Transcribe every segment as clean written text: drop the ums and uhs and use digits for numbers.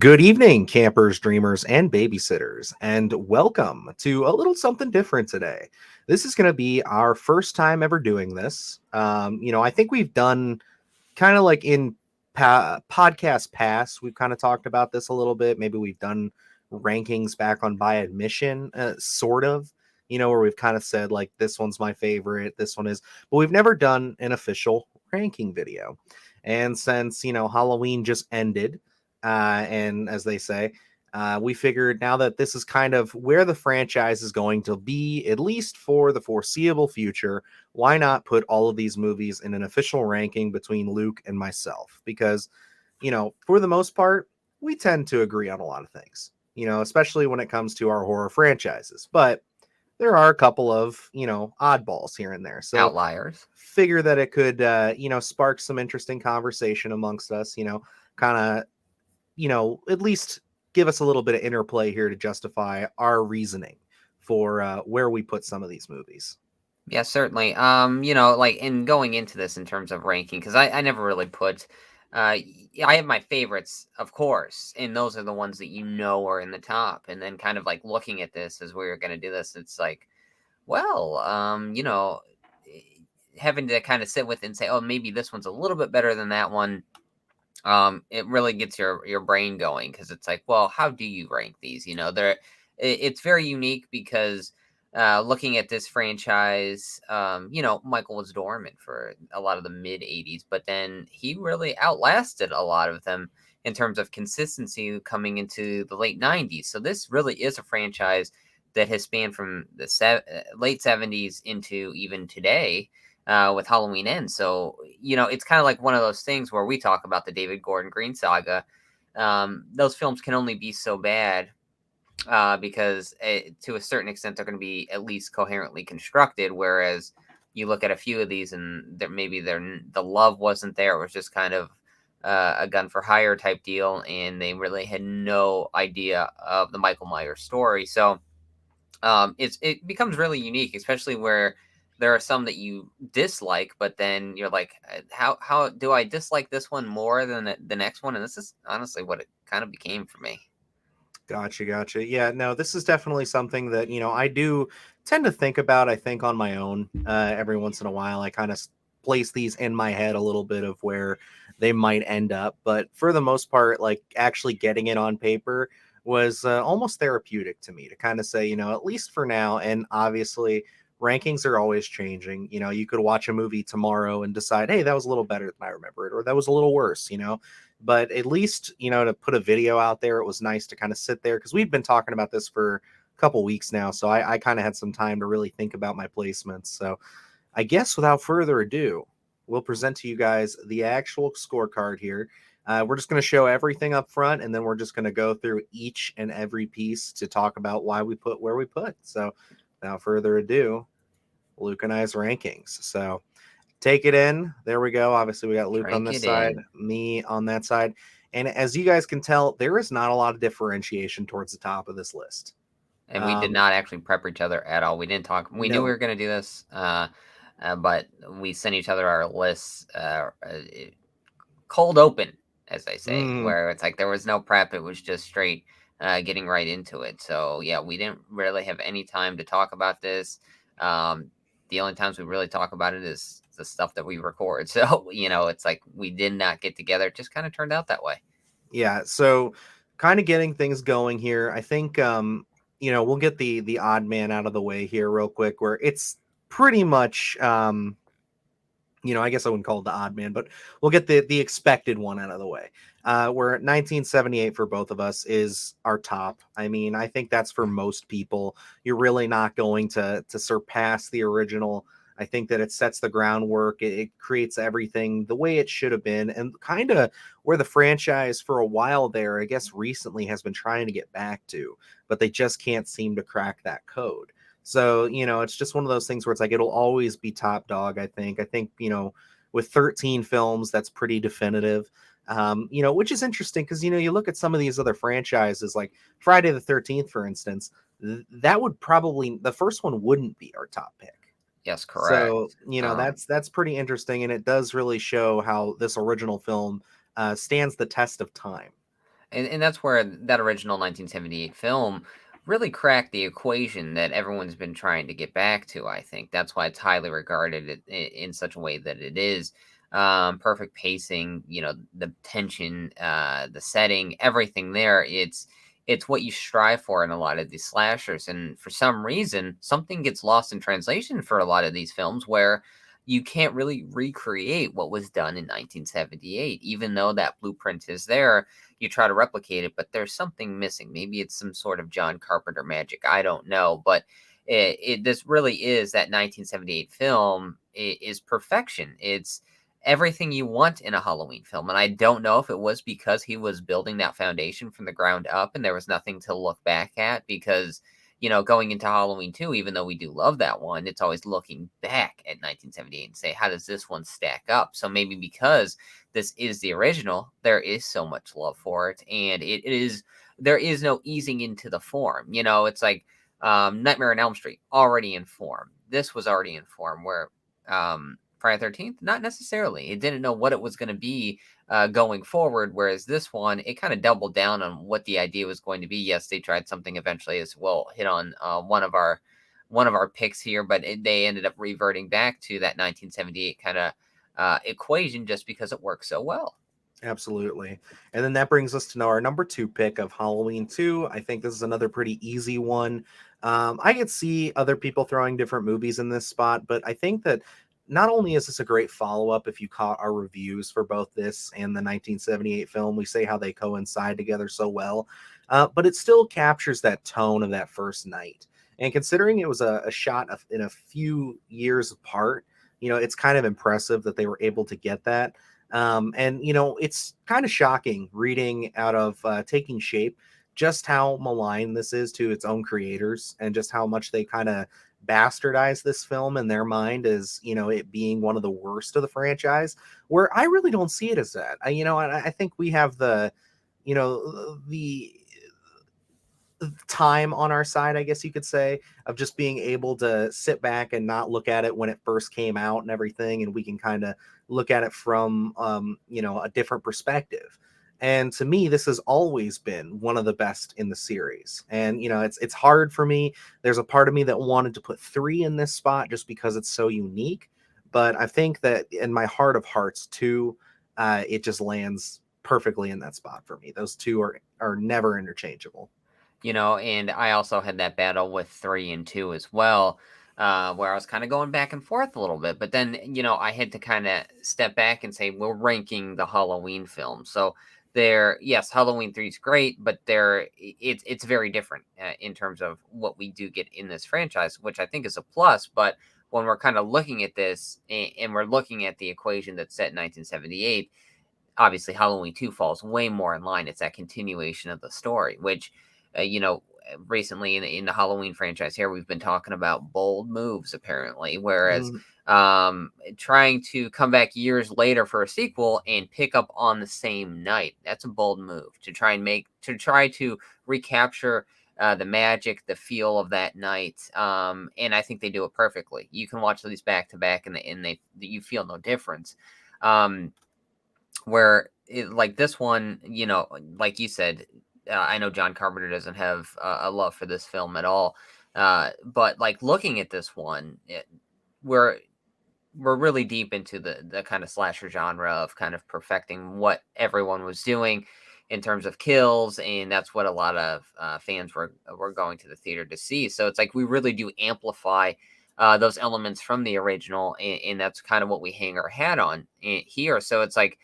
Good evening, campers, dreamers, and babysitters, and welcome to a little something different today. This is going to be our first time ever doing this. I think we've done kind of like in podcast past, we've kind of talked about this a little bit. Maybe we've done rankings back on by admission, sort of, where we've kind of said like this one's my favorite, this one is, but we've never done an official ranking video. And since, Halloween just ended, and as they say, we figured now that this is kind of where the franchise is going to be, at least for the foreseeable future, why not put all of these movies in an official ranking between Luke and myself? Because, for the most part, we tend to agree on a lot of things, especially when it comes to our horror franchises. But there are a couple of, oddballs here and there. So Outliers. figure that it could, spark some interesting conversation amongst us, kind of, at least give us a little bit of interplay here to justify our reasoning for where we put some of these movies. Yeah, certainly. Like in going into this in terms of ranking, because I never really put I have my favorites, of course, and those are the ones that are in the top. And then kind of like looking at this as we were gonna do this, it's like, well, eh, having to kind of sit with and say, oh, maybe this one's a little bit better than that one. It really gets your brain going because it's like, well, how do you rank these? It's very unique because looking at this franchise, Michael was dormant for a lot of the mid 80s, but then he really outlasted a lot of them in terms of consistency coming into the late 90s. So this really is a franchise that has spanned from the late 70s into even today with Halloweenends. So, it's kind of like one of those things where we talk about the David Gordon Green saga. Those films can only be so bad because to a certain extent, they're going to be at least coherently constructed. Whereas you look at a few of these and maybe the love wasn't there. It was just kind of a gun for hire type deal. And they really had no idea of the Michael Myers story. So it becomes really unique, especially where there are some that you dislike, but then you're like, how do I dislike this one more than the next one? And this is honestly what it kind of became for me. Gotcha. Yeah, no, this is definitely something that, I do tend to think about, I think, on my own every once in a while. I kind of place these in my head a little bit of where they might end up. But for the most part, like actually getting it on paper was almost therapeutic to me to kind of say, at least for now. And obviously, rankings are always changing. You could watch a movie tomorrow and decide, hey, that was a little better than I remember it, or that was a little worse, but at least to put a video out there, it was nice to kind of sit there because we've been talking about this for a couple weeks now, so I kind of had some time to really think about my placements. So I guess without further ado, we'll present to you guys the actual scorecard here. We're just going to show everything up front, and then we're just going to go through each and every piece to talk about why we put where we put. So without further ado, Luke and I's rankings. So take it in. There we go. Obviously, we got Luke on Drink this it side, in. me on that side. And as you guys can tell, there is not a lot of differentiation towards the top of this list. And we did not actually prep each other at all. We didn't talk. We knew we No. were going to do this, but we sent each other our lists cold open, as they say, Mm, where it's like there was no prep. It was just straight getting right into it. So, yeah, we didn't really have any time to talk about this. The only times we really talk about it is the stuff that we record. So, it's like we did not get together. It just kind of turned out that way. yeah. So kind of getting things going here. I think we'll get the odd man out of the way here real quick, where it's pretty much I guess I wouldn't call it the odd man, but we'll get the expected one out of the way. Where 1978 for both of us is our top. I mean, I think that's for most people. You're really not going to surpass the original. I think that it sets the groundwork. It creates everything the way it should have been, and kind of where the franchise for a while there, I guess recently, has been trying to get back to, but they just can't seem to crack that code. So, it's just one of those things where it's like it'll always be top dog, I think. I think, with 13 films, that's pretty definitive. Which is interesting because you look at some of these other franchises like Friday the 13th, for instance, that would probably the first one wouldn't be our top pick. Yes, correct. So, that's pretty interesting, and it does really show how this original film stands the test of time. And that's where that original 1978 film really cracked the equation that everyone's been trying to get back to. I think that's why it's highly regarded in such a way that it is. Perfect pacing, the tension, the setting, everything there. It's what you strive for in a lot of these slashers, and for some reason, something gets lost in translation for a lot of these films where you can't really recreate what was done in 1978, even though that blueprint is there. You try to replicate it, but there's something missing. Maybe it's some sort of John Carpenter magic. I don't know, but this really is that 1978 film is perfection. It's everything you want in a Halloween film, and I don't know if it was because he was building that foundation from the ground up, and there was nothing to look back at because. Going into Halloween 2, even though we do love that one, it's always looking back at 1978 and say, how does this one stack up? So maybe because this is the original, there is so much love for it, and there is no easing into the form. It's like Nightmare on Elm Street already in form. This was already in form, where Friday 13th, not necessarily. It didn't know what it was going to be going forward, whereas this one, it kind of doubled down on what the idea was going to be. Yes, they tried something eventually, as well, hit on one of our picks here, but they ended up reverting back to that 1978 kind of equation just because it works so well. Absolutely. And then that brings us to our number two pick of Halloween 2. I think this is another pretty easy one. I could see other people throwing different movies in this spot, but I think that not only is this a great follow up, if you caught our reviews for both this and the 1978 film, we say how they coincide together so well, but it still captures that tone of that first night. And considering it was a shot in a few years apart, it's kind of impressive that they were able to get that. And it's kind of shocking reading out of Taking Shape just how malign this is to its own creators and just how much they kind of bastardize this film in their mind as it being one of the worst of the franchise, where I really don't see it as that. I think we have the time on our side, I guess you could say, of just being able to sit back and not look at it when it first came out and everything, and we can kind of look at it from a different perspective. And to me, this has always been one of the best in the series. And it's hard for me. There's a part of me that wanted to put 3 in this spot just because it's so unique. But I think that in my heart of hearts, 2, it just lands perfectly in that spot for me. Those two are never interchangeable. And I also had that battle with 3 and 2 as well, where I was kind of going back and forth a little bit. But then, I had to kind of step back and say, we're ranking the Halloween film. So yes, Halloween 3 is great, but it's very different in terms of what we do get in this franchise, which I think is a plus. But when we're kind of looking at this and we're looking at the equation that's set in 1978, obviously Halloween 2 falls way more in line. It's that continuation of the story, which, recently in the Halloween franchise here, we've been talking about bold moves apparently, whereas Mhm. trying to come back years later for a sequel and pick up on the same night, that's a bold move to try to recapture the magic, the feel of that night. And I think they do it perfectly. You can watch these back to back and you feel no difference. Um, like this one, like you said, I know John Carpenter doesn't have a love for this film at all. But like looking at this one, we're we're really deep into the kind of slasher genre of kind of perfecting what everyone was doing in terms of kills, and that's what a lot of fans were going to the theater to see. So it's like we really do amplify those elements from the original, and that's kind of what we hang our hat on here. So it's like,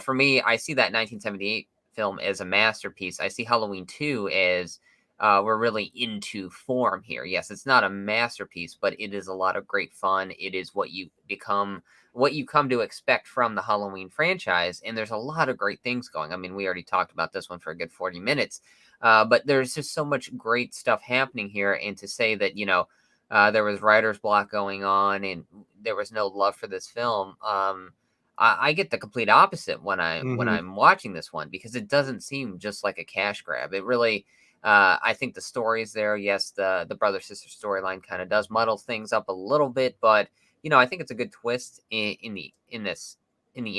for me, I see that 1978 film as a masterpiece. I see Halloween 2 as we're really into form here. Yes, it's not a masterpiece, but it is a lot of great fun. It is what you come to expect from the Halloween franchise, and there's a lot of great things going. I mean, we already talked about this one for a good 40 minutes, but there's just so much great stuff happening here. And to say that there was writer's block going on and there was no love for this film. I get the complete opposite when Mhm. I'm watching this one, because it doesn't seem just like a cash grab. It really, I think the story is there. Yes, the brother sister storyline kind of does muddle things up a little bit, but I think it's a good twist in the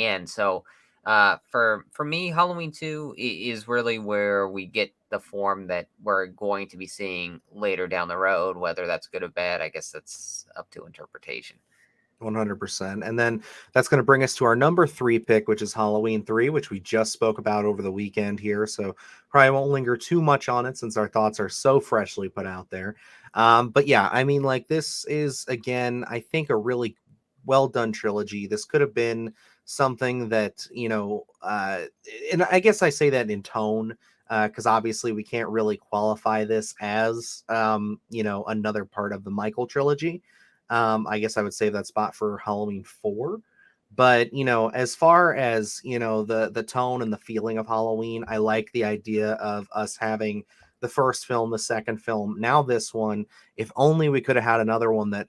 end. So For me, Halloween 2 is really where we get the form that we're going to be seeing later down the road. Whether that's good or bad, I guess that's up to interpretation. 100%. And then that's going to bring us to our number 3 pick, which is Halloween 3, which we just spoke about over the weekend here. So probably won't linger too much on it since our thoughts are so freshly put out there. But yeah, I mean, like, this is, again, I think a really well done trilogy. This could have been something that, and I guess I say that in tone. Because obviously we can't really qualify this as, another part of the Michael trilogy. I guess I would save that spot for Halloween 4. But, as far as, the tone and the feeling of Halloween, I like the idea of us having the first film, the second film, now this one. If only we could have had another one that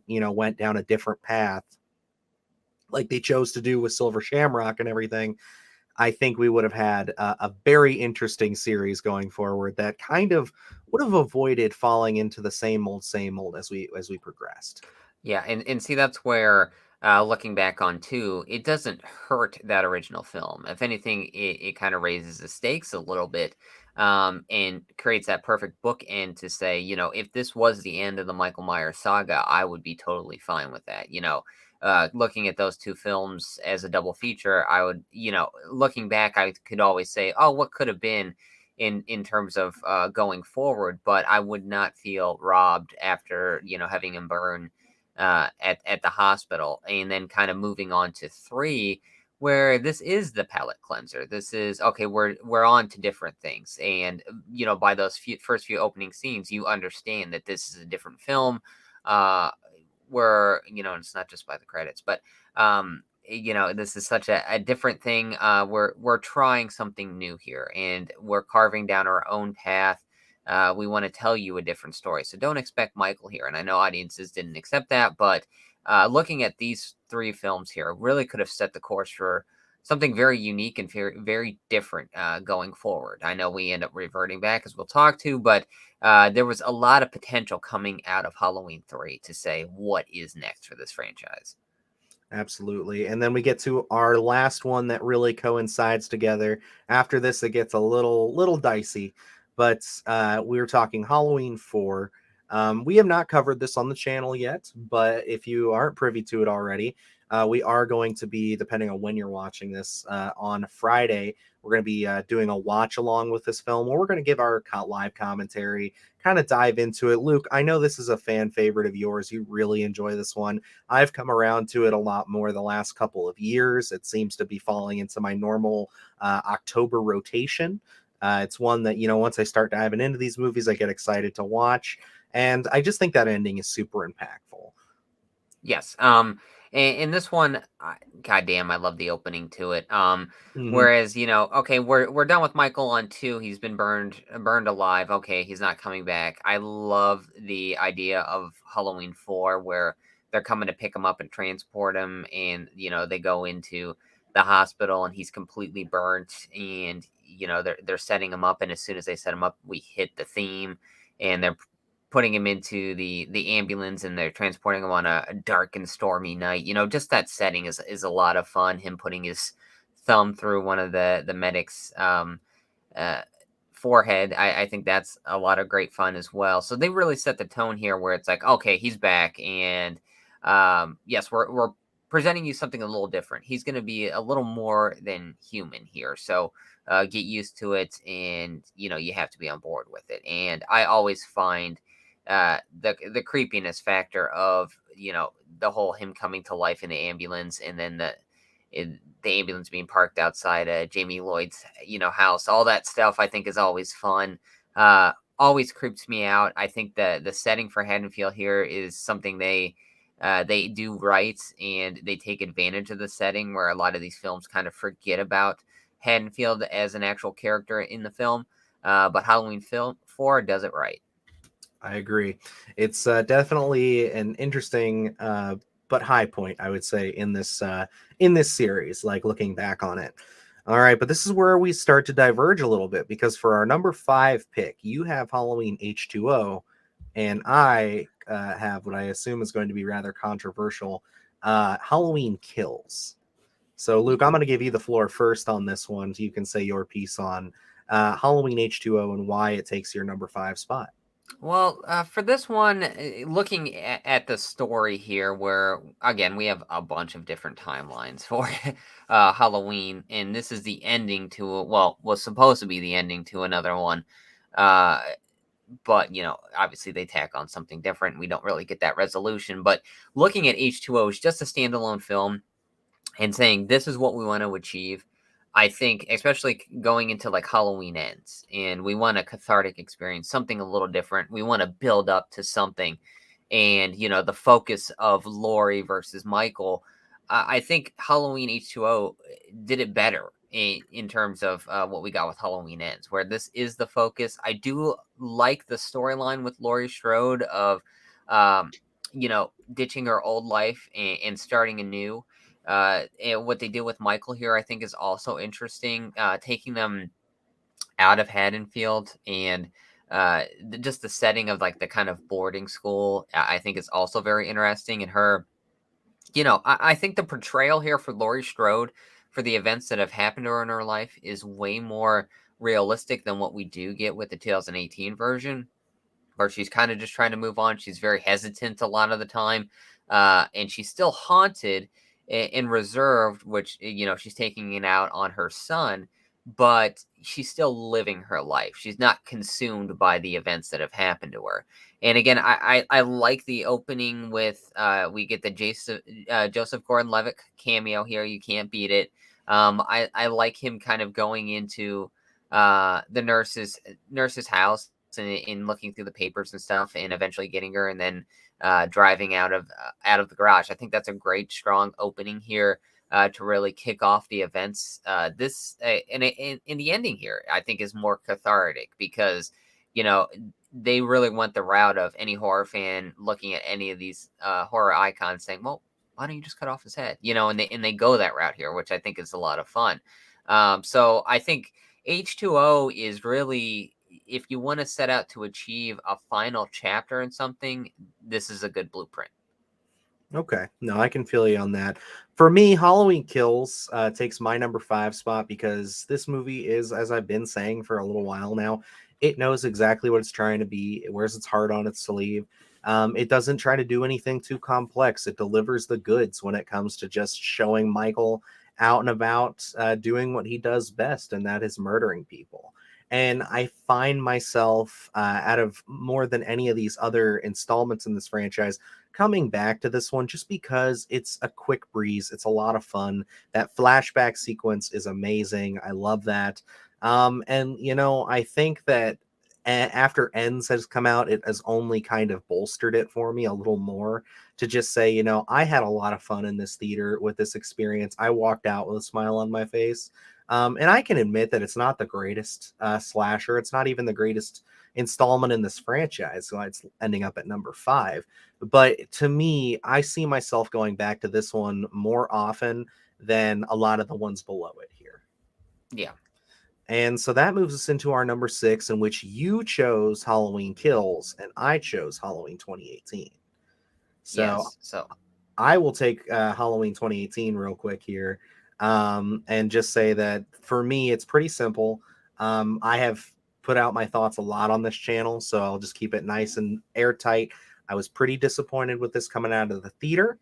went down a different path like they chose to do with Silver Shamrock and everything. I think we would have had a very interesting series going forward that kind of would have avoided falling into the same old as we progressed. Yeah, and see that's where looking back on too, it doesn't hurt that original film. If anything, it kind of raises the stakes a little bit, and creates that perfect bookend to say, if this was the end of the Michael Myers saga, I would be totally fine with that. Looking at those two films as a double feature, I would, looking back, I could always say, oh, what could have been in terms of going forward, but I would not feel robbed after having him burn at the hospital, and then kind of moving on to 3, where this is the palate cleanser. This is okay. We're on to different things, and by those first few opening scenes, you understand that this is a different film. Where it's not just by the credits, but this is such a different thing. We're trying something new here, and we're carving down our own path. We want to tell you a different story. So don't expect Michael here. And I know audiences didn't accept that, but looking at these 3 films here really could have set the course for something very unique and very, very different going forward. I know we end up reverting back as we'll talk to, but there was a lot of potential coming out of Halloween 3 to say what is next for this franchise. Absolutely. And then we get to our last one that really coincides together. After this, it gets a little dicey, but we were talking Halloween 4. We have not covered this on the channel yet, but if you aren't privy to it already, we are going to be, depending on when you're watching this, on Friday, we're going to be doing a watch along with this film where we're going to give our live commentary, kind of dive into it. Luke, I know this is a fan favorite of yours. You really enjoy this one. I've come around to it a lot more the last couple of years. It seems to be falling into my normal October rotation. It's one that, once I start diving into these movies, I get excited to watch. And I just think that ending is super impactful. Yes. And this one, goddamn, I love the opening to it. Hmm. Whereas, okay, we're done with Michael on 2. He's been burned alive. Okay, he's not coming back. I love the idea of Halloween 4, where they're coming to pick him up and transport him, and they go into the hospital, and he's completely burnt, and they're setting him up, and as soon as they set him up, we hit the theme, and they're putting him into the ambulance, and they're transporting him on a dark and stormy night. Just that setting is a lot of fun. Him putting his thumb through one of the medics' uh, forehead. I think that's a lot of great fun as well. So they really set the tone here, where it's like, okay, he's back, and yes, we're presenting you something a little different. He's going to be a little more than human here. So get used to it, and you have to be on board with it. And I always find the creepiness factor of the whole him coming to life in the ambulance, and then the ambulance being parked outside Jamie Lloyd's house. All that stuff I think is always fun. Always creeps me out. I think the setting for Haddonfield here is something they do right, and they take advantage of the setting, where a lot of these films kind of forget about Haddonfield as an actual character in the film. But Halloween film 4 does it right. I agree. It's definitely an interesting but high point, I would say, in this series. Like, looking back on it. All right, but this is where we start to diverge a little bit because for our number 5 pick, you have Halloween H2O, and I have what I assume is going to be rather controversial, Halloween Kills. So, Luke, I'm going to give you the floor first on this one, so you can say your piece on Halloween H2O and why it takes your number 5 spot. Well, for this one, looking at the story here, where again we have a bunch of different timelines for Halloween, and this is the ending to well, was supposed to be the ending to another one, uh, but obviously they tack on something different. We don't really get that resolution. But looking at H2O is just a standalone film, and saying this is what we want to achieve. I think, especially going into like Halloween ends, and we want a cathartic experience, something a little different. We want to build up to something, and the focus of Laurie versus Michael. I think Halloween H2O did it better in terms of what we got with Halloween ends, where this is the focus. I do like the storyline with Laurie Strode of, ditching her old life and starting anew. And what they did with Michael here, I think, is also interesting. Taking them out of Haddonfield and just the setting of like the kind of boarding school, I think is also very interesting. And her, I think the portrayal here for Laurie Strode for the events that have happened to her in her life is way more realistic than what we do get with the 2018 version, where she's kind of just trying to move on. She's very hesitant a lot of the time, and she's still haunted and reserved, which she's taking it out on her son, but she's still living her life. She's not consumed by the events that have happened to her. And again, I like the opening with we get the Joseph Gordon-Levitt cameo here. You can't beat it. I like him kind of going into the nurse's house and looking through the papers and stuff, and eventually getting her, and then driving out of the garage. I think that's a great, strong opening here to really kick off the events. This and in the ending here, I think is more cathartic because you know they really went the route of any horror fan looking at any of these horror icons saying, "Well, why don't you just cut off his head?" And they go that route here, which I think is a lot of fun. So I think H2O is really, if you want to set out to achieve a final chapter in something, this is a good blueprint. Okay. No, I can feel you on that. For me, Halloween Kills takes my number 5 spot because this movie is, as I've been saying for a little while now, it knows exactly what it's trying to be. It wears its heart on its sleeve. It doesn't try to do anything too complex. It delivers the goods when it comes to just showing Michael out and about doing what he does best, and that is murdering people. And I find myself, out of more than any of these other installments in this franchise, coming back to this one just because it's a quick breeze. It's a lot of fun. That flashback sequence is amazing. I love that. And I think that after Ends has come out, it has only kind of bolstered it for me a little more to just say, I had a lot of fun in this theater with this experience. I walked out with a smile on my face. And I can admit that it's not the greatest slasher. It's not even the greatest installment in this franchise. So it's ending up at number 5. But to me, I see myself going back to this one more often than a lot of the ones below it here. Yeah. And so that moves us into our number 6, in which you chose Halloween Kills and I chose Halloween 2018. So Yes. So I will take Halloween 2018 real quick here, and just say that for me, it's pretty simple. I have put out my thoughts a lot on this channel, so I'll just keep it nice and airtight. I was pretty disappointed with this coming out of the theater.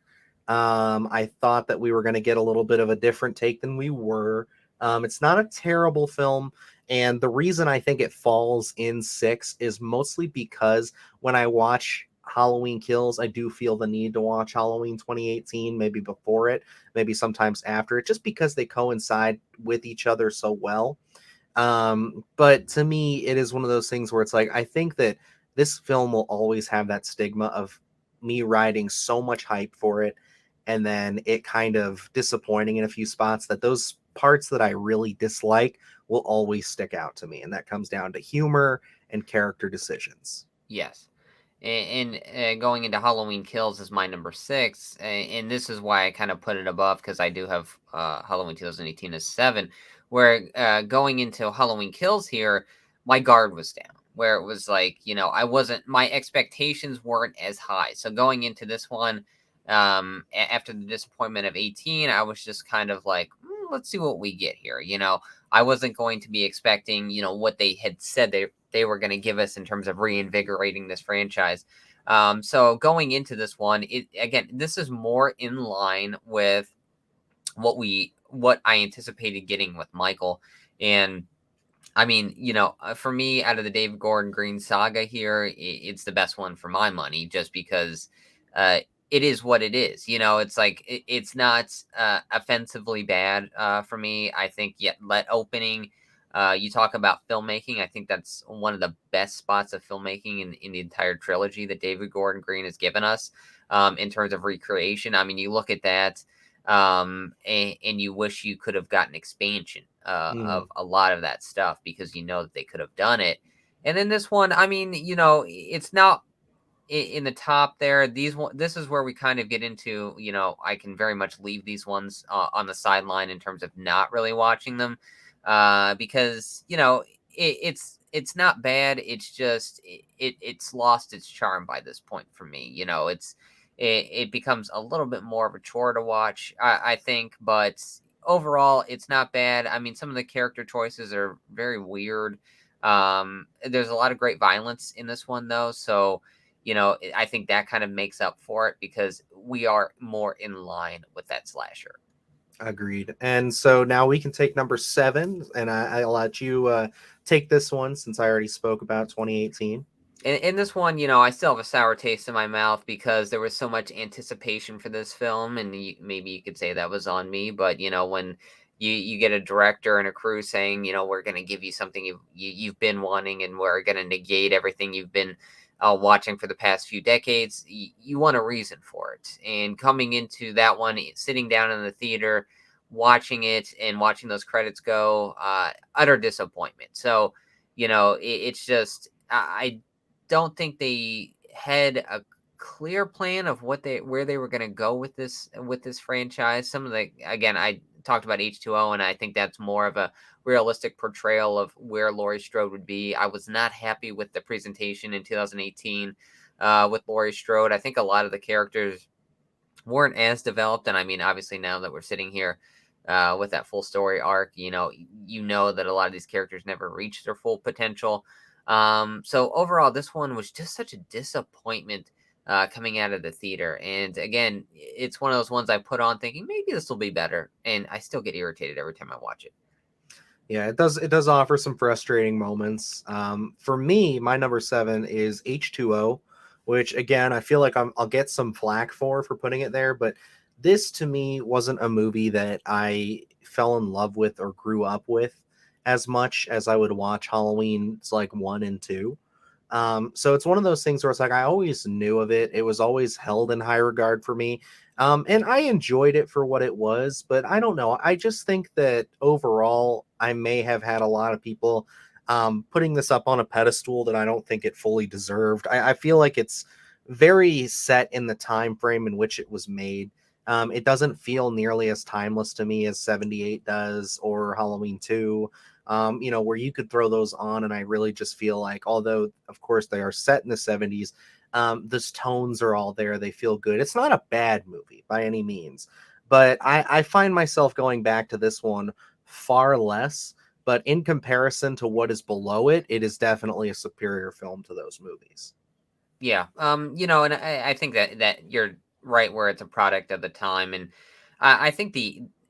I thought that we were going to get a little bit of a different take than we were. It's not a terrible film. And the reason I think it falls in 6 is mostly because when I watch Halloween Kills, I do feel the need to watch Halloween 2018, maybe before it, maybe sometimes after it, just because they coincide with each other so well. But to me, it is one of those things where it's like, I think that this film will always have that stigma of me riding so much hype for it and then it kind of disappointing in a few spots, that those parts that I really dislike will always stick out to me. And that comes down to humor and character decisions. yes. And going into Halloween Kills is my number 6, and this is why I kind of put it above, because I do have Halloween 2018 as 7. Where going into Halloween Kills here, my guard was down. Where it was like, I wasn't, my expectations weren't as high. So going into this one, After the disappointment of 18, I was just kind of like, let's see what we get here. I wasn't going to be expecting, what they had said they were going to give us in terms of reinvigorating this franchise. So going into this one, this is more in line with what I anticipated getting with Michael. And I mean, for me, out of the David Gordon Green saga here, it's the best one for my money, just because uh, it is what it is. It's like it's not offensively bad for me. I think yet let opening. You talk about filmmaking. I think that's one of the best spots of filmmaking in the entire trilogy that David Gordon Green has given us in terms of recreation. I mean, you look at that and you wish you could have gotten expansion Mm, of a lot of that stuff because that they could have done it. And then this one, I mean, it's not in the top there. This is where we kind of get into, I can very much leave these ones on the sideline in terms of not really watching them, because it's not bad. It's just it's lost its charm by this point for me. It becomes a little bit more of a chore to watch, I think, but overall, it's not bad. I mean, some of the character choices are very weird. There's a lot of great violence in this one, though, so I think that kind of makes up for it because we are more in line with that slasher. agreed. And so now we can take number 7, and I'll let you take this one since I already spoke about 2018. In this one, I still have a sour taste in my mouth because there was so much anticipation for this film, and maybe you could say that was on me. But when you get a director and a crew saying, we're going to give you something you've been wanting, and we're going to negate everything you've been watching for the past few decades, you want a reason for it. And coming into that one, sitting down in the theater, watching it, and watching those credits go, utter disappointment. So, it's just I don't think they had a clear plan of where they were going to go with this franchise. Some of the again, I talked about H2O, and I think that's more of a realistic portrayal of where Laurie Strode would be. I was not happy with the presentation in 2018 with Laurie Strode. I think a lot of the characters weren't as developed, and I mean, obviously, now that we're sitting here with that full story arc, that a lot of these characters never reached their full potential. So overall, this one was just such a disappointment coming out of the theater. And again, it's one of those ones I put on thinking maybe this will be better, and I still get irritated every time I watch it. Yeah, it does offer some frustrating moments. For me, my number 7 is H2O, which again I feel like I'll get some flack for putting it there, but this to me wasn't a movie that I fell in love with or grew up with as much as I would watch Halloween's like 1 and 2. So it's one of those things where it's like I always knew of it. It was always held in high regard for me. And I enjoyed it for what it was, but I don't know. I just think that overall, I may have had a lot of people putting this up on a pedestal that I don't think it fully deserved. I feel like it's very set in the time frame in which it was made. It doesn't feel nearly as timeless to me as 78 does or Halloween 2, where you could throw those on. And I really just feel like, although, of course, they are set in the 70s, those tones are all there. They feel good. It's not a bad movie by any means, but I find myself going back to this one far less. But in comparison to what is below it, it is definitely a superior film to those movies. Yeah. And I think that you're right where it's a product of the time. And I think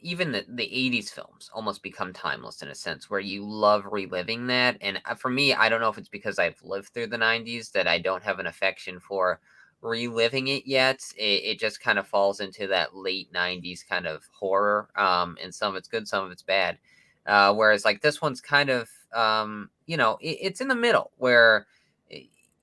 even the 80s films almost become timeless in a sense where you love reliving that. And for me, I don't know if it's because I've lived through the 90s that I don't have an affection for reliving it yet. It just kind of falls into that late 90s kind of horror. And some of it's good, some of it's bad. Whereas like this one's kind of, it's in the middle where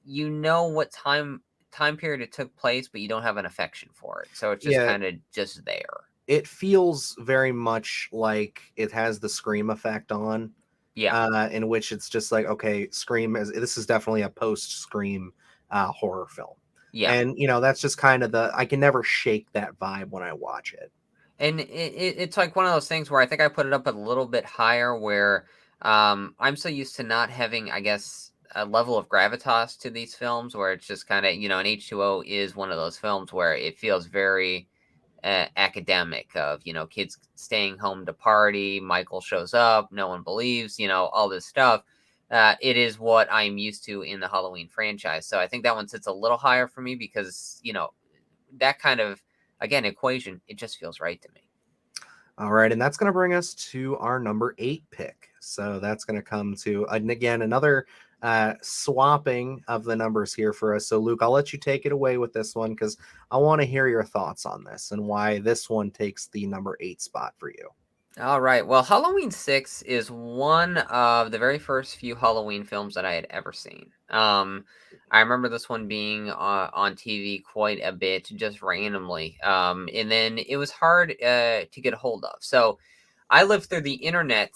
what time period it took place, but you don't have an affection for it. So it's just Yeah, kind of just there. it feels very much like it has the Scream effect on, Yeah. in which it's just like, okay, Scream is this is definitely a post Scream horror film, Yeah. and that's just kind of I can never shake that vibe when I watch it. And it's like one of those things where I think I put it up a little bit higher where I'm so used to not having, I guess, a level of gravitas to these films where it's just kind of, and H2O is one of those films where it feels very academic of, kids staying home to party. Michael shows up, no one believes, all this stuff. It is what I'm used to in the Halloween franchise. So I think that one sits a little higher for me because, that kind of, again, equation, it just feels right to me. All right, and that's going to bring us to our number 8 pick. So that's going to come to, and again, another swapping of the numbers here for us. So, Luke, I'll let you take it away with this one because I want to hear your thoughts on this and why this one takes the number 8 spot for you. All right. Well, Halloween 6 is one of the very first few Halloween films that I had ever seen. I remember this one being on TV quite a bit, just randomly. And then it was hard to get a hold of. So I lived through the internet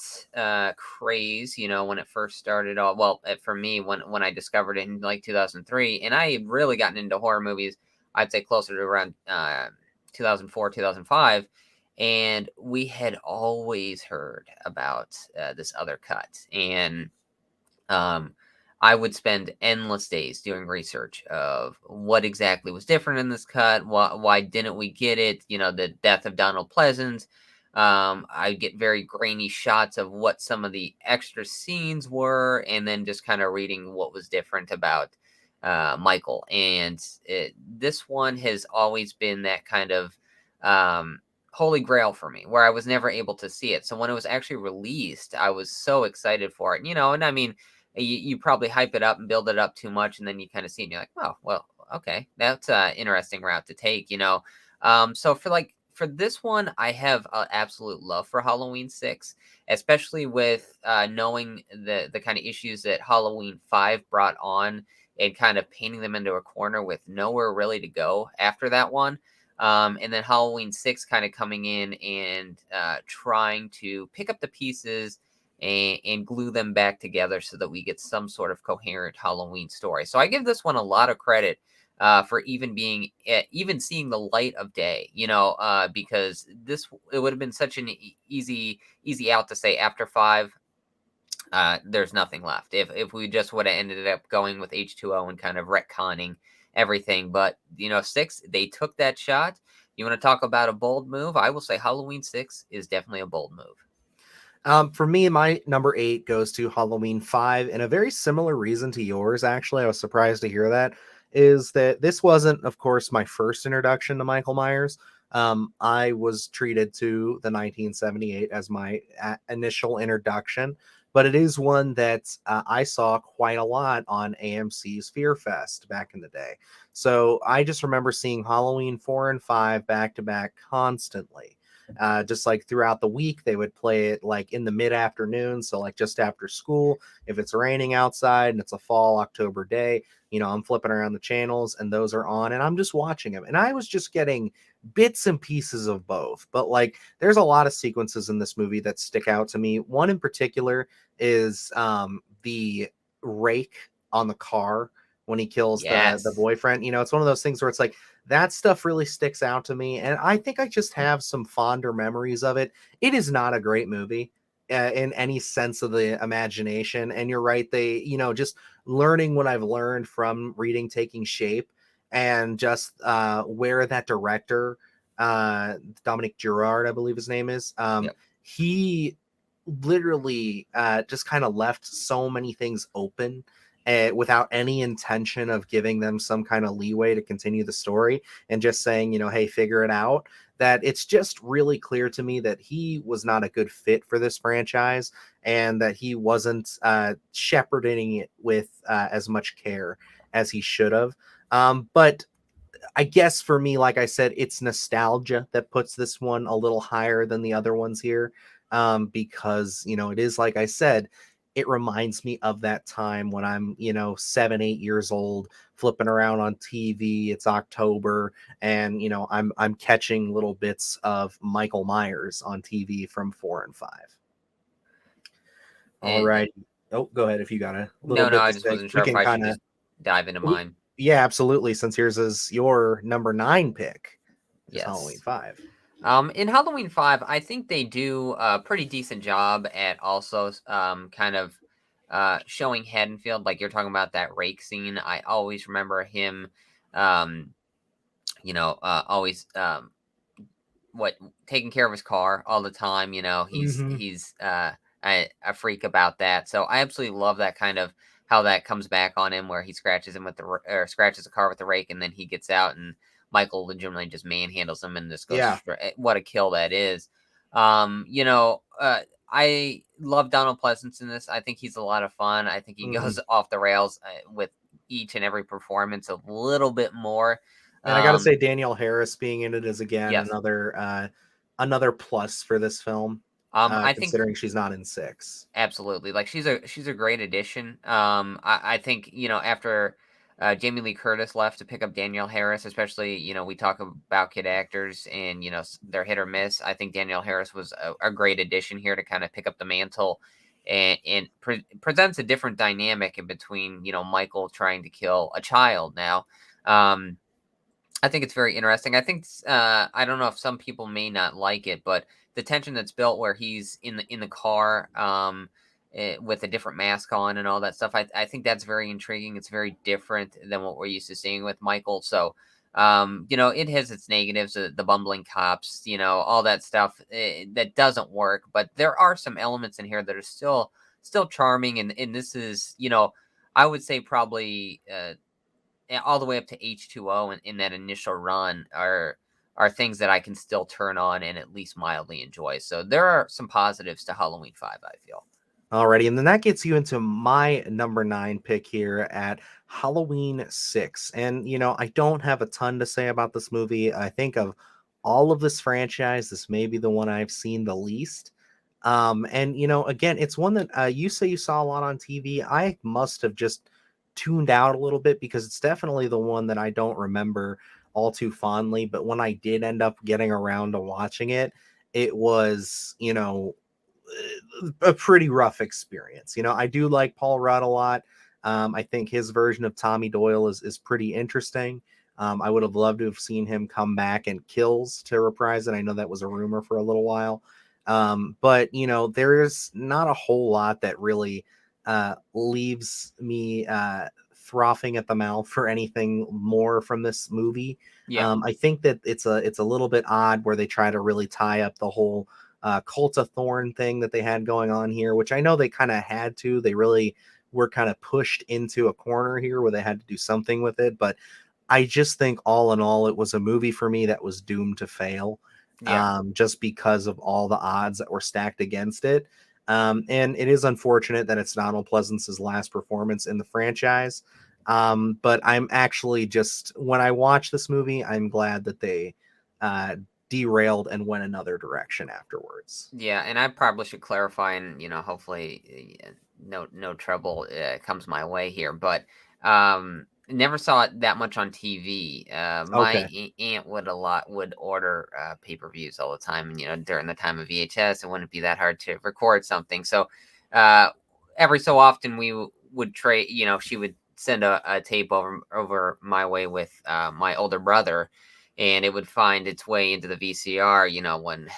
craze, when it first started. Well, for me, when I discovered it in like 2003, and I had really gotten into horror movies, I'd say closer to around 2004, 2005. And we had always heard about this other cut. And um, I would spend endless days doing research of what exactly was different in this cut. Why didn't we get it? The death of Donald Pleasance. I get very grainy shots of what some of the extra scenes were, and then just kind of reading what was different about Michael. And this one has always been that kind of holy grail for me, where I was never able to see it. So when it was actually released, I was so excited for it. And I mean, you probably hype it up and build it up too much, and then you kind of see it and you're like, oh, well, okay, that's an interesting route to take. So for this one, I have an absolute love for Halloween 6, especially with knowing the kind of issues that Halloween 5 brought on, and kind of painting them into a corner with nowhere really to go after that one. And then Halloween 6 kind of coming in and trying to pick up the pieces and glue them back together so that we get some sort of coherent Halloween story. So I give this one a lot of credit for even seeing the light of day, because it would have been such an easy out to say after 5. There's nothing left. If we just would have ended up going with H2O and kind of retconning everything. But 6, they took that shot. You want to talk about a bold move? I will say Halloween 6 is definitely a bold move. For me, my number 8 goes to Halloween 5, and a very similar reason to yours, actually. I was surprised to hear that, is that this wasn't, of course, my first introduction to Michael Myers. I was treated to the 1978 as my initial introduction, but it is one that I saw quite a lot on AMC's Fear Fest back in the day. So I just remember seeing Halloween 4 and 5 back to back constantly. Just like throughout the week, they would play it like in the mid afternoon. So, like just after school, if it's raining outside and it's a fall October day, I'm flipping around the channels and those are on and I'm just watching them. And I was just getting bits and pieces of both. But like, there's a lot of sequences in this movie that stick out to me. One in particular is the rake on the car when he kills the Yes. boyfriend. It's one of those things where it's like, that stuff really sticks out to me, and I think I just have some fonder memories of it. It is not a great movie in any sense of the imagination, and you're right. They, just learning what I've learned from reading Taking Shape, and just where that director, Dominic Girard, I believe his name is, Yep. he literally just kind of left so many things open without any intention of giving them some kind of leeway to continue the story and just saying, hey, figure it out. That it's just really clear to me that he was not a good fit for this franchise and that he wasn't shepherding it with as much care as he should have. But I guess for me, like I said, it's nostalgia that puts this one a little higher than the other ones here. Because, it is, like I said, it reminds me of that time when I'm, 7, 8 years old, flipping around on TV. It's October, and I'm catching little bits of Michael Myers on TV from 4 and 5. All And right. Oh, go ahead if you got a little no, bit I to just say. wasn't We sure if can I should kind of just dive into mine. yeah, absolutely. Since yours is your number 9 pick, is Halloween Yes. 5. In Halloween 5, I think they do a pretty decent job at also kind of showing Haddonfield, like you're talking about that rake scene. I always remember him, um, always what taking care of his car all the time. Hmm. He's a freak about that. So I absolutely love that kind of how that comes back on him, where he scratches him with or scratches the car with the rake, and then he gets out, and Michael legitimately just manhandles him and just goes Yeah. straight. What a kill that is! I love Donald Pleasance in this. I think he's a lot of fun. I think he Hmm. goes off the rails with each and every performance a little bit more. And I got to Um, say, Danielle Harris being in it is again yes. another plus for this film, I think considering she's not in six. absolutely. Like she's a great addition. I think after Jamie Lee Curtis left to pick up Danielle Harris, especially we talk about kid actors and they're hit or miss. I think Danielle Harris was a great addition here to kind of pick up the mantle and presents a different dynamic in between Michael trying to kill a child now. Um, I think it's very interesting. I think I don't know if some people may not like it, but the tension that's built where he's in the car with a different mask on and all that stuff. I think that's very intriguing. It's very different than what we're used to seeing with Michael. So it has its negatives, the bumbling cops, all that stuff that doesn't work. But there are some elements in here that are still charming, and this is I would say probably. All the way up to H2O in that initial run are things that I can still turn on and at least mildly enjoy. So there are some positives to Halloween 5, I feel. Alrighty, and then that gets you into my number 9 pick here at Halloween 6. And I don't have a ton to say about this movie. I think of all of this franchise, this may be the one I've seen the least. And again, it's one that you say you saw a lot on TV. I must have just tuned out a little bit because it's definitely the one that I don't remember all too fondly. But when I did end up getting around to watching it, it was, a pretty rough experience. I do like Paul Rudd a lot. I think his version of Tommy Doyle is pretty interesting. I would have loved to have seen him come back and Kills to reprise it. I know that was a rumor for a little while. But there's not a whole lot that really leaves me frothing at the mouth for anything more from this movie. Yeah. I think that it's a little bit odd where they try to really tie up the whole Cult of Thorn thing that they had going on here, which I know they kind of had to. They really were kind of pushed into a corner here where they had to do something with it. But I just think all in all, it was a movie for me that was doomed to fail, Yeah. just because of all the odds that were stacked against it. And it is unfortunate that it's Donald Pleasance's last performance in the franchise. But I'm actually just, when I watch this movie, I'm glad that they uh, derailed and went another direction afterwards. Yeah, and I probably should clarify, and hopefully, no trouble comes my way here. But never saw it that much on TV. My Okay. aunt would order pay-per-views all the time, and during the time of VHS, it wouldn't be that hard to record something. So uh, every so often would trade. She would send a tape over my way with my older brother, and it would find its way into the VCR. When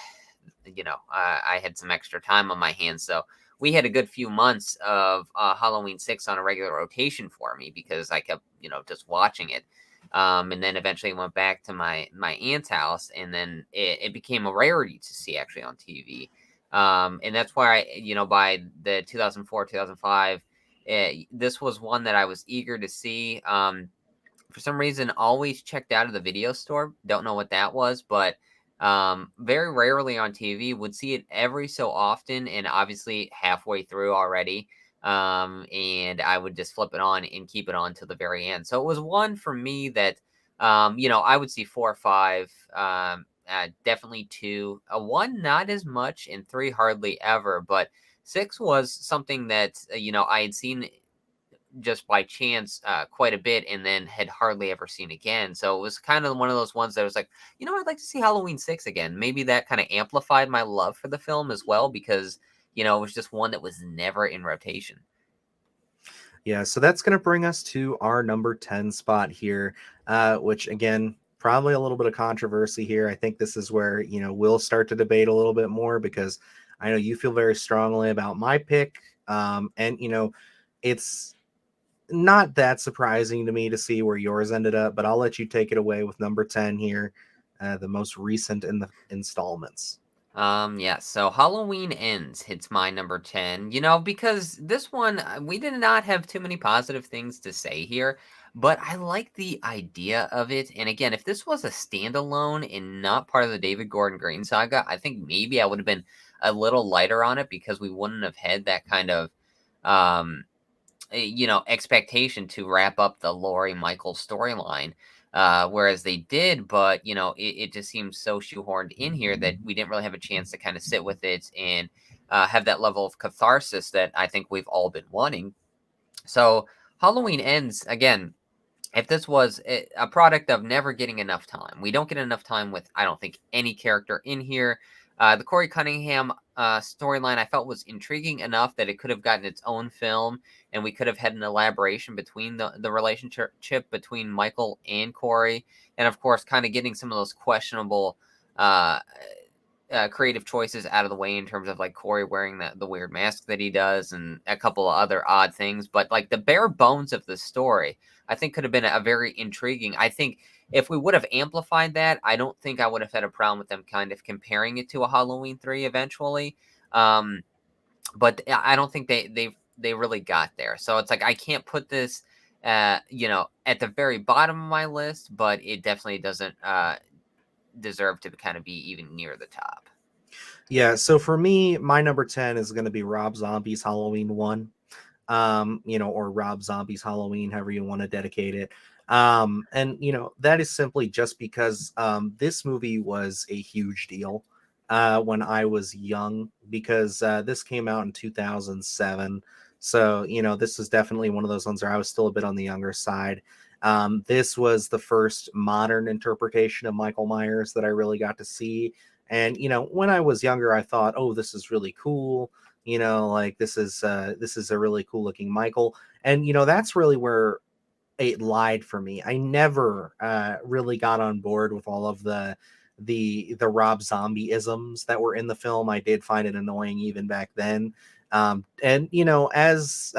I had some extra time on my hands. So we had a good few months of Halloween 6 on a regular rotation for me because I kept, just watching it. And then eventually went back to my aunt's house, and then it became a rarity to see actually on TV. And that's why by the 2004, 2005, this was one that I was eager to see. For some reason, always checked out of the video store. Don't know what that was, but very rarely on TV. Would see it every so often, and obviously halfway through already. And I would just flip it on and keep it on till the very end. So it was one for me that, I would see 4 or 5, definitely 2, a 1 not as much, and 3 hardly ever. But 6 was something that I had seen just by chance quite a bit and then had hardly ever seen again. So it was kind of one of those ones that was like, I'd like to see Halloween 6 again. Maybe that kind of amplified my love for the film as well because, it was just one that was never in rotation. Yeah, so that's going to bring us to our number 10 spot here, which again, probably a little bit of controversy here. I think this is where, we'll start to debate a little bit more because I know you feel very strongly about my pick. And, it's not that surprising to me to see where yours ended up, but I'll let you take it away with number 10 here, the most recent in the installments. Yeah, so Halloween Ends hits my number 10, because this one, we did not have too many positive things to say here, but I like the idea of it. And again, if this was a standalone and not part of the David Gordon Green saga, I think maybe I would have been a little lighter on it because we wouldn't have had that kind of, um, expectation to wrap up the Laurie Michael storyline. Whereas they did, but it just seems so shoehorned in here that we didn't really have a chance to kind of sit with it and have that level of catharsis that I think we've all been wanting. So Halloween Ends again. If this was a product of never getting enough time, we don't get enough time with, I don't think, any character in here. The Corey Cunningham storyline I felt was intriguing enough that it could have gotten its own film, and we could have had an elaboration between the relationship between Michael and Corey, and of course, kind of getting some of those questionable uh, creative choices out of the way in terms of like Corey wearing the weird mask that he does and a couple of other odd things. But like the bare bones of the story, I think could have been a very intriguing. I think if we would have amplified that, I don't think I would have had a problem with them kind of comparing it to a Halloween 3 eventually. Um, but I don't think they really got there. So it's like I can't put this at the very bottom of my list, but it definitely doesn't deserve to kind of be even near the top. Yeah, so for me, my number 10 is going to be Rob Zombie's Halloween 1. Or Rob Zombie's Halloween, however you want to dedicate it. And that is simply just because this movie was a huge deal when I was young, because this came out in 2007. So, this is definitely one of those ones where I was still a bit on the younger side. This was the first modern interpretation of Michael Myers that I really got to see. And, when I was younger, I thought, oh, this is really cool, like this is a really cool looking Michael. And that's really where it lied for me. I never really got on board with all of the Rob Zombie isms that were in the film. I did find it annoying even back then. And as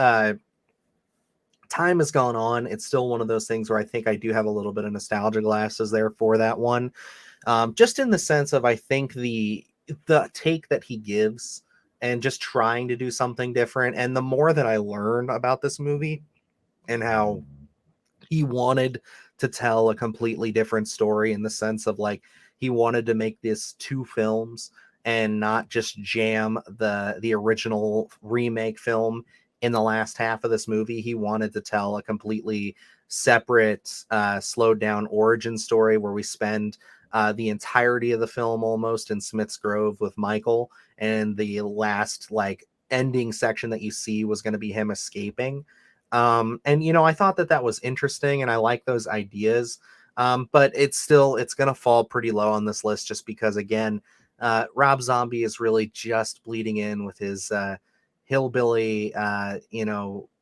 time has gone on, it's still one of those things where I think I do have a little bit of nostalgia glasses there for that one. Just in the sense of, I think the take that he gives and just trying to do something different. And the more that I learn about this movie and how he wanted to tell a completely different story, in the sense of like he wanted to make this two films and not just jam the original remake film in the last half of this movie. He wanted to tell a completely separate slowed down origin story where we spend the entirety of the film almost in Smith's Grove with Michael, and the last like ending section that you see was going to be him escaping. And I thought that was interesting, and I like those ideas. But it's gonna fall pretty low on this list, just because, again, Rob Zombie is really just bleeding in with his hillbilly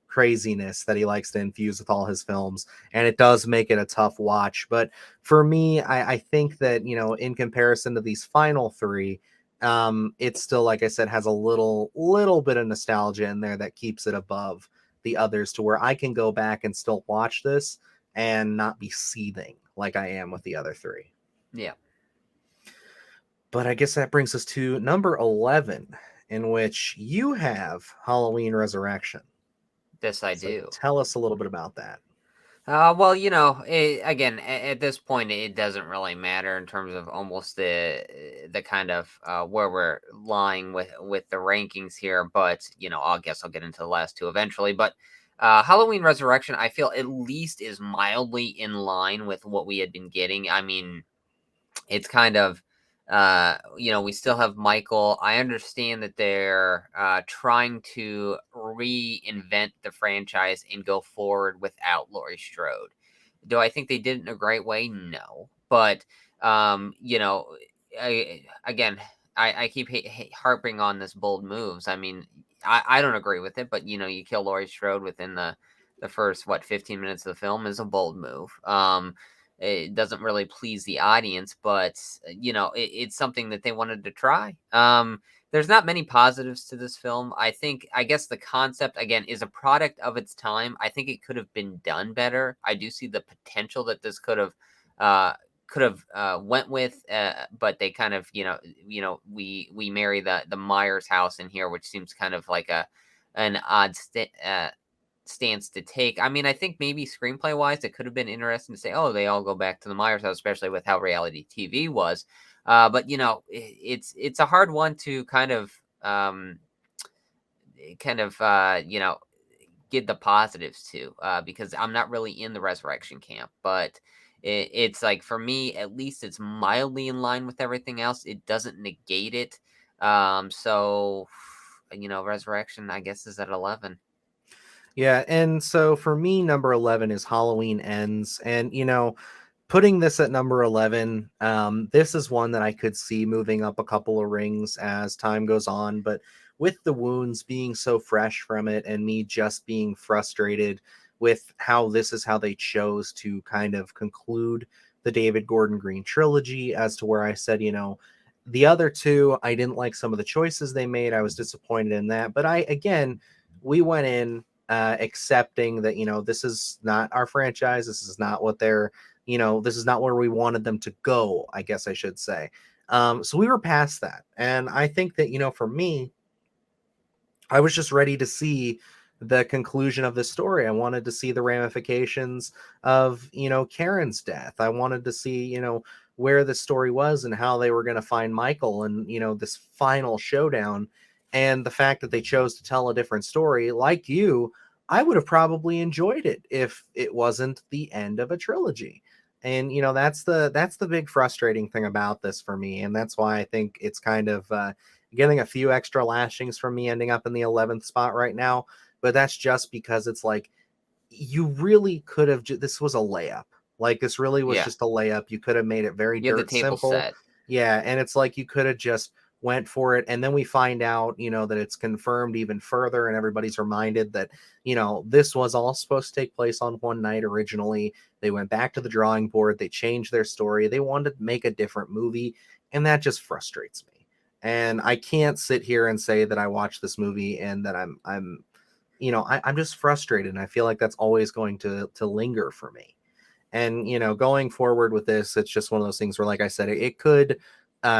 craziness that he likes to infuse with all his films, and it does make it a tough watch. But for me, I think that in comparison to these final three, it still, like I said, has a little bit of nostalgia in there that keeps it above the others, to where I can go back and still watch this and not be seething like I am with the other three. Yeah. But I guess that brings us to number 11, in which you have Halloween Resurrection. This I So do. tell us a little bit about that. Well, again, at this point, it doesn't really matter in terms of almost the kind of where we're lying with the rankings here. But I guess I'll get into the last two eventually. But Halloween Resurrection, I feel at least is mildly in line with what we had been getting. I mean, it's kind of we still have Michael. I understand that they're trying to reinvent the franchise and go forward without Laurie Strode. Do I think they did it in a great way? No, but again, I keep harping on this bold moves. I mean, I don't agree with it, but you kill Laurie Strode within the first 15 minutes of the film is a bold move. it doesn't really please the audience, but it's something that they wanted to try. There's not many positives to this film. I guess the concept again is a product of its time. I think it could have been done better. I do see the potential that this uh, went with, but they kind of we marry the Myers house in here, which seems kind of like an odd stance to take. I mean, I think maybe screenplay wise, it could have been interesting to say, oh, they all go back to the Myers house, especially with how reality TV was. But it's a hard one to kind of get the positives to, because I'm not really in the resurrection camp, but it's like for me, at least it's mildly in line with everything else. It doesn't negate it. So resurrection, I guess, is at 11. Yeah, and so for me, number 11 is Halloween Ends. And, putting this at number 11, this is one that I could see moving up a couple of rings as time goes on. But with the wounds being so fresh from it and me just being frustrated with how this is how they chose to kind of conclude the David Gordon Green trilogy, as to where I said, the other two, I didn't like some of the choices they made. I was disappointed in that. But again, we went in accepting that, this is not our franchise. This is not what they're, this is not where we wanted them to go, I guess I should say. So we were past that. And I think that, for me, I was just ready to see the conclusion of the story. I wanted to see the ramifications of, Karen's death. I wanted to see, where the story was and how they were going to find Michael and, this final showdown. And the fact that they chose to tell a different story, like you, I would have probably enjoyed it if it wasn't the end of a trilogy. And that's the big frustrating thing about this for me, and that's why I think it's kind of getting a few extra lashings from me ending up in the 11th spot right now. But that's just because it's like, you really could have this was a layup. Like, this really was Yeah, just a layup. You could have made it very you have the dirt table simple. set. Yeah, and it's like you could have just went for it, and then we find out, that it's confirmed even further, and everybody's reminded that, this was all supposed to take place on one night originally. They went back to the drawing board, they changed their story, they wanted to make a different movie, and that just frustrates me. And I can't sit here and say that I watched this movie and that I'm just frustrated, and I feel like that's always going to linger for me. And going forward with this, it's just one of those things where, like I said, it could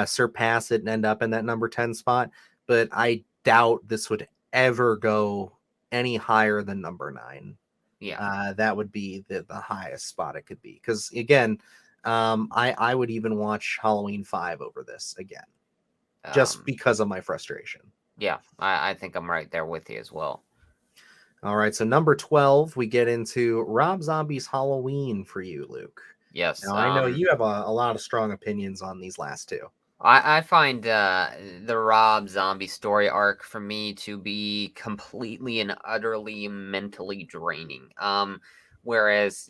surpass it and end up in that number 10 spot, but I doubt this would ever go any higher than number 9. Yeah. That would be the highest spot it could be, because again, I would even watch Halloween 5 over this again, just Um, because of my frustration. yeah, I think I'm right there with you as well. All right, so number 12, we get into Rob Zombie's Halloween for you, Luke. Yes. Now, I know you have a lot of strong opinions on these last two. I find the Rob Zombie story arc for me to be completely and utterly mentally draining. Whereas,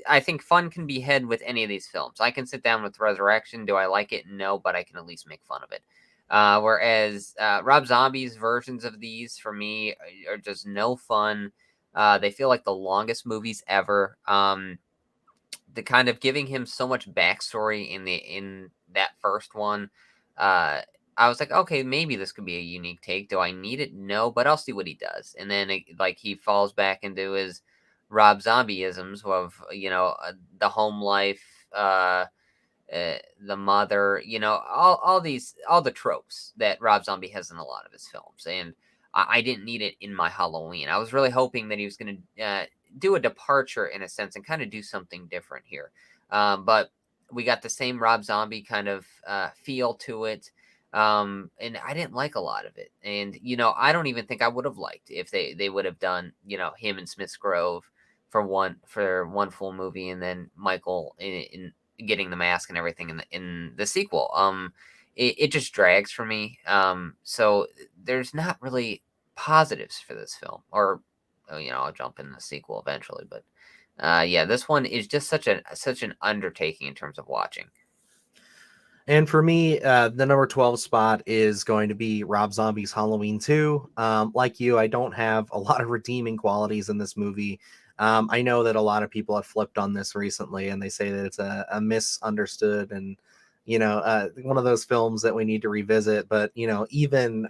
I think fun can be had with any of these films. I can sit down with Resurrection. Do I like it? No, but I can at least make fun of it. Whereas Rob Zombie's versions of these for me are just no fun. They feel like the longest movies ever. The kind of giving him so much backstory in that first one, I was like, okay, maybe this could be a unique take. Do I need it? No, but I'll see what he does. And then like he falls back into his Rob Zombieisms of the home life, the mother, all the tropes that Rob Zombie has in a lot of his films, and I didn't need it in my Halloween. I was really hoping that he was going to do a departure in a sense and kind of do something different here, but we got the same Rob Zombie kind of feel to it. And I didn't like a lot of it, and I don't even think I would have liked if they would have done him in Smith's Grove for one full movie, and then Michael in getting the mask and everything in the sequel. It just drags for me. So there's not really positives for this film, or I'll jump in the sequel eventually, but yeah, this one is just such an undertaking in terms of watching. And for me, the number 12 spot is going to be Rob Zombie's Halloween 2. Like you, I don't have a lot of redeeming qualities in this movie. I know that a lot of people have flipped on this recently, and they say that it's a misunderstood and one of those films that we need to revisit. But even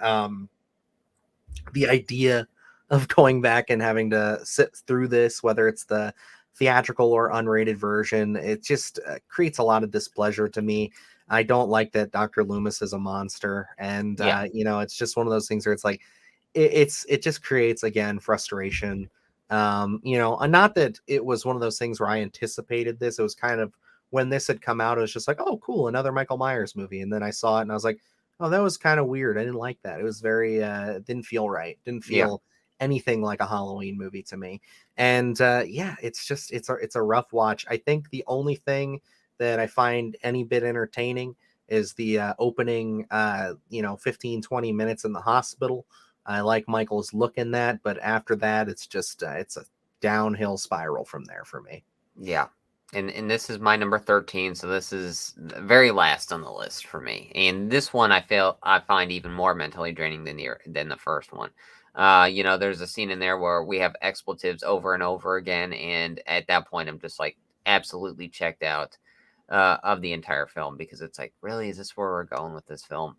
the idea of going back and having to sit through this, whether it's the theatrical or unrated version, it just creates a lot of displeasure to me. I don't like that Dr. Loomis is a monster, and Yeah, it's just one of those things where it's like it just creates again frustration. And not that it was one of those things where I anticipated this. It was kind of when this had come out, it was just like, oh, cool, another Michael Myers movie, and then I saw it and I was like, oh, that was kind of weird. I didn't like that. It was very didn't feel right. Didn't yeah, feel anything like a Halloween movie to me. And yeah, it's just it's a rough watch. I think the only thing that I find any bit entertaining is the opening 15-20 minutes in the hospital. I like Michael's look in that, but after that it's just it's a downhill spiral from there for me. yeah. And this is my number 13, so this is the very last on the list for me. And this one I find even more mentally draining than the first one. There's a scene in there where we have expletives over and over again, and at that point I'm just like absolutely checked out of the entire film, because it's like, really, is this where we're going with this film?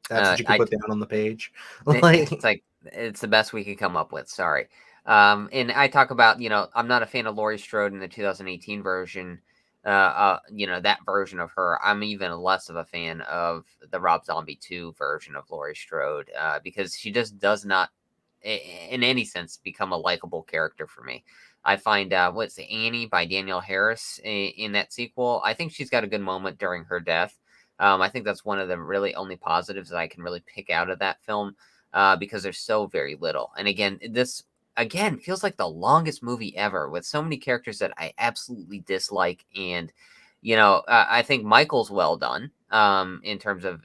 That's what you could I put down on the page. Like It's like it's the best we could come up with. Sorry. And I talk about, I'm not a fan of Laurie Strode in the 2018 version. That version of her. I'm even less of a fan of the Rob Zombie 2 version of Laurie Strode, because she just does not, in any sense, become a likable character for me. I find what's the Annie by Danielle Harris in that sequel. I think she's got a good moment during her death. I think that's one of the really only positives that I can really pick out of that film, because there's so very little. And again, this again feels like the longest movie ever, with so many characters that I absolutely dislike. And I think Michael's well done, in terms of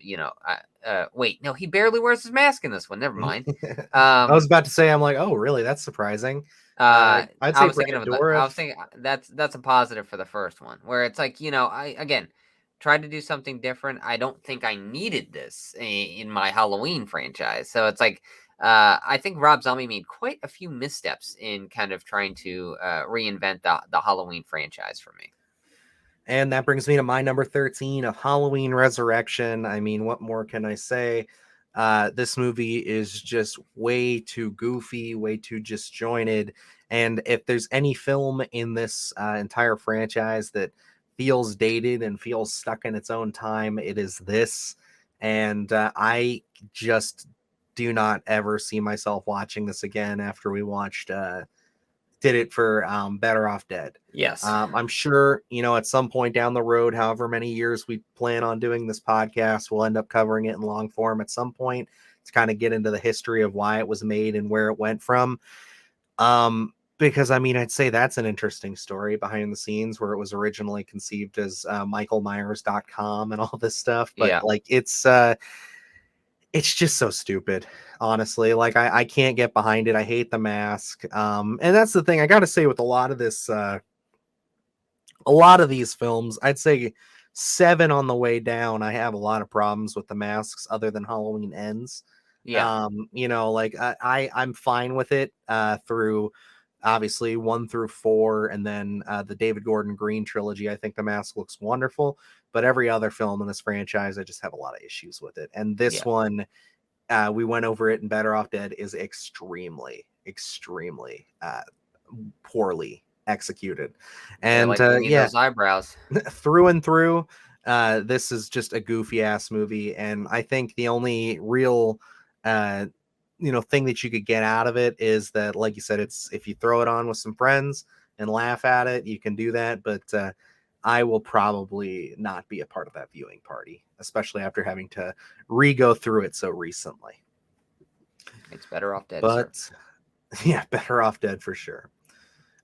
wait, no, he barely wears his mask in this one. Never mind. I was Um, about to say, I'm like, oh, really? That's surprising. I'd I say was thinking Brad of I was Dourif. thinking that's a positive for the first one, where it's like, I again tried to do something different. I don't think I needed this in my Halloween franchise. So it's like, I think Rob Zombie made quite a few missteps in kind of trying to reinvent the Halloween franchise for me. And that brings me to my number 13 of Halloween Resurrection. I mean, what more can I say? This movie is just way too goofy, way too disjointed. And if there's any film in this entire franchise that feels dated and feels stuck in its own time, it is this. And I just do not ever see myself watching this again after we watched did it for Better Off Dead. Yes. I'm sure, at some point down the road, however many years we plan on doing this podcast, we'll end up covering it in long form at some point to kind of get into the history of why it was made and where it went from. Because I mean, I'd say that's an interesting story behind the scenes where it was originally conceived as michaelmyers.com and all this stuff. But Yeah. like, it's just so stupid, honestly. Like I can't get behind it. I hate the mask. And that's the thing I gotta say with a lot of these films, I'd say 7 on the way down, I have a lot of problems with the masks other than Halloween Ends. Yeah. Like I'm fine with it through obviously 1 through 4, and then the David Gordon Green trilogy. I think the mask looks wonderful, but every other film in this franchise, I just have a lot of issues with it. And this Yeah. one, we went over it in Better Off Dead, is extremely, extremely poorly executed. They And like bringing yeah, those eyebrows. through and through, this is just a goofy ass movie. And I think the only real, uh, thing that you could get out of it is that, like you said, it's if you throw it on with some friends and laugh at it, you can do that. But I will probably not be a part of that viewing party, especially after having to re-go through it so recently. It's Better Off Dead, sir. But yeah, Better Off Dead for sure.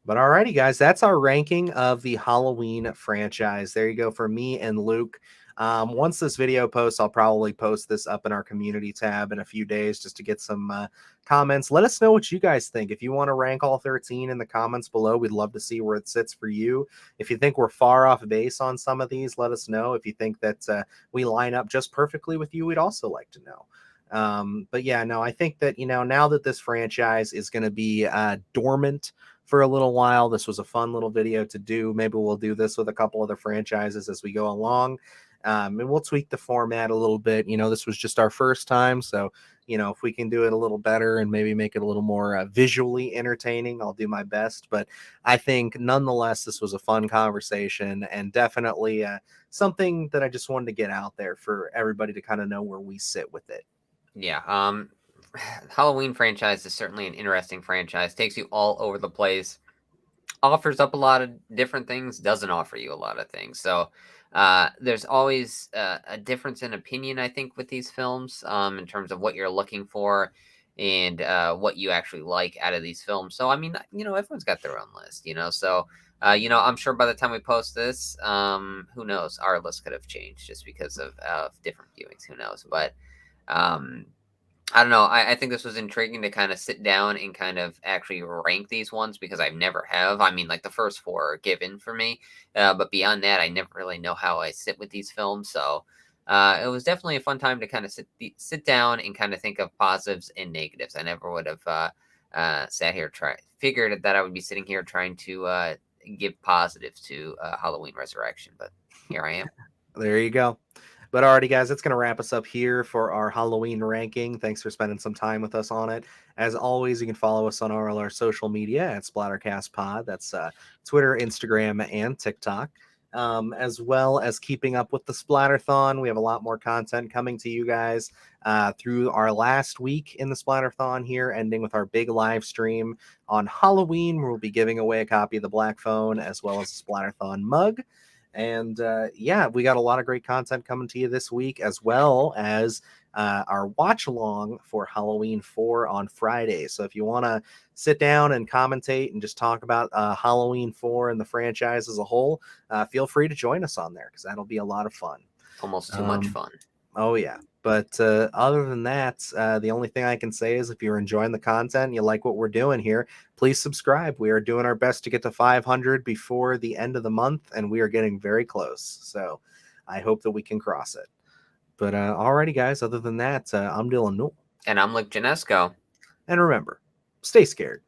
But alrighty, guys, that's our ranking of the Halloween franchise. There you go for me and Luke. Once this video posts, I'll probably post this up in our community tab in a few days just to get some comments. Let us know what you guys think. If you want to rank all 13 in the comments below, we'd love to see where it sits for you. If you think we're far off base on some of these, let us know. If you think that we line up just perfectly with you, we'd also like to know. But yeah, no, I think that, now that this franchise is going to be dormant for a little while. This was a fun little video to do. Maybe we'll do this with a couple other franchises as we go along. And we'll tweak the format a little bit. This was just our first time. So, if we can do it a little better and maybe make it a little more visually entertaining, I'll do my best. But I think nonetheless, this was a fun conversation and definitely something that I just wanted to get out there for everybody to kind of know where we sit with it. Yeah. Halloween franchise is certainly an interesting franchise. Takes you all over the place. Offers up a lot of different things. Doesn't offer you a lot of things. So there's always a difference in opinion, I think, with these films in terms of what you're looking for and what you actually like out of these films. So I mean, everyone's got their own list. So. I'm sure by the time we post this, who knows? Our list could have changed just because of different viewings. Who knows? But um, I don't know. I think this was intriguing to kind of sit down and kind of actually rank these ones because I never have. I mean, like the first four are given for me, but beyond that, I never really know how I sit with these films. So it was definitely a fun time to kind of sit down and kind of think of positives and negatives. I never would have sat here figured that I would be sitting here trying to give positives to Halloween Resurrection, but here I am. There you go. But alrighty, guys, that's going to wrap us up here for our Halloween ranking. Thanks for spending some time with us on it. As always, you can follow us on all our social media at SplattercastPod. That's Twitter, Instagram, and TikTok. As well as keeping up with the Splatterthon. We have a lot more content coming to you guys through our last week in the Splatterthon here, ending with our big live stream on Halloween, where we'll be giving away a copy of the Black Phone as well as a Splatterthon mug. And yeah, we got a lot of great content coming to you this week, as well as our watch along for Halloween 4 on Friday. So if you want to sit down and commentate and just talk about Halloween 4 and the franchise as a whole, feel free to join us on there because that'll be a lot of fun. Almost too much fun. Oh, yeah. But other than that, the only thing I can say is if you're enjoying the content, you like what we're doing here, please subscribe. We are doing our best to get to 500 before the end of the month, and we are getting very close. So I hope that we can cross it. But alrighty, guys, other than that, I'm Dylan Newell. And I'm Luke Janesco. And remember, stay scared.